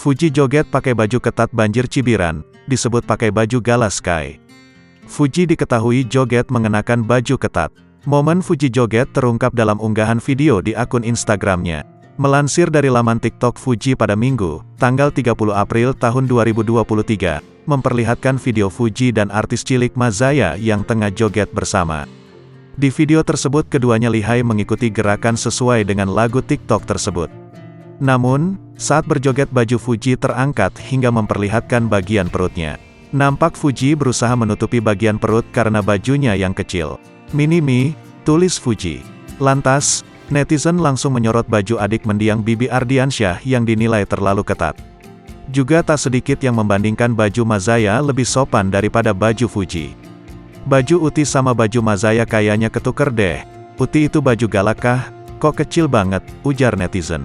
Fuji joget pakai baju ketat banjir cibiran, disebut pakai baju Gala Sky. Fuji diketahui joget mengenakan baju ketat. Momen Fuji joget terungkap dalam unggahan video di akun Instagramnya. Melansir dari laman TikTok Fuji pada Minggu, tanggal 30 April tahun 2023, memperlihatkan video Fuji dan artis cilik Mazaya yang tengah joget bersama. Di video tersebut keduanya lihai mengikuti gerakan sesuai dengan lagu TikTok tersebut. Namun, saat berjoget baju Fuji terangkat hingga memperlihatkan bagian perutnya. Nampak Fuji berusaha menutupi bagian perut karena bajunya yang kecil. "Mini me," tulis Fuji. Lantas, netizen langsung menyorot baju adik mendiang Bibi Ardiansyah yang dinilai terlalu ketat. Juga tak sedikit yang membandingkan baju Mazaya lebih sopan daripada baju Fuji. "Baju Uti sama baju Mazaya kayaknya ketuker deh. Uti itu baju galak kah? Kok kecil banget," ujar netizen.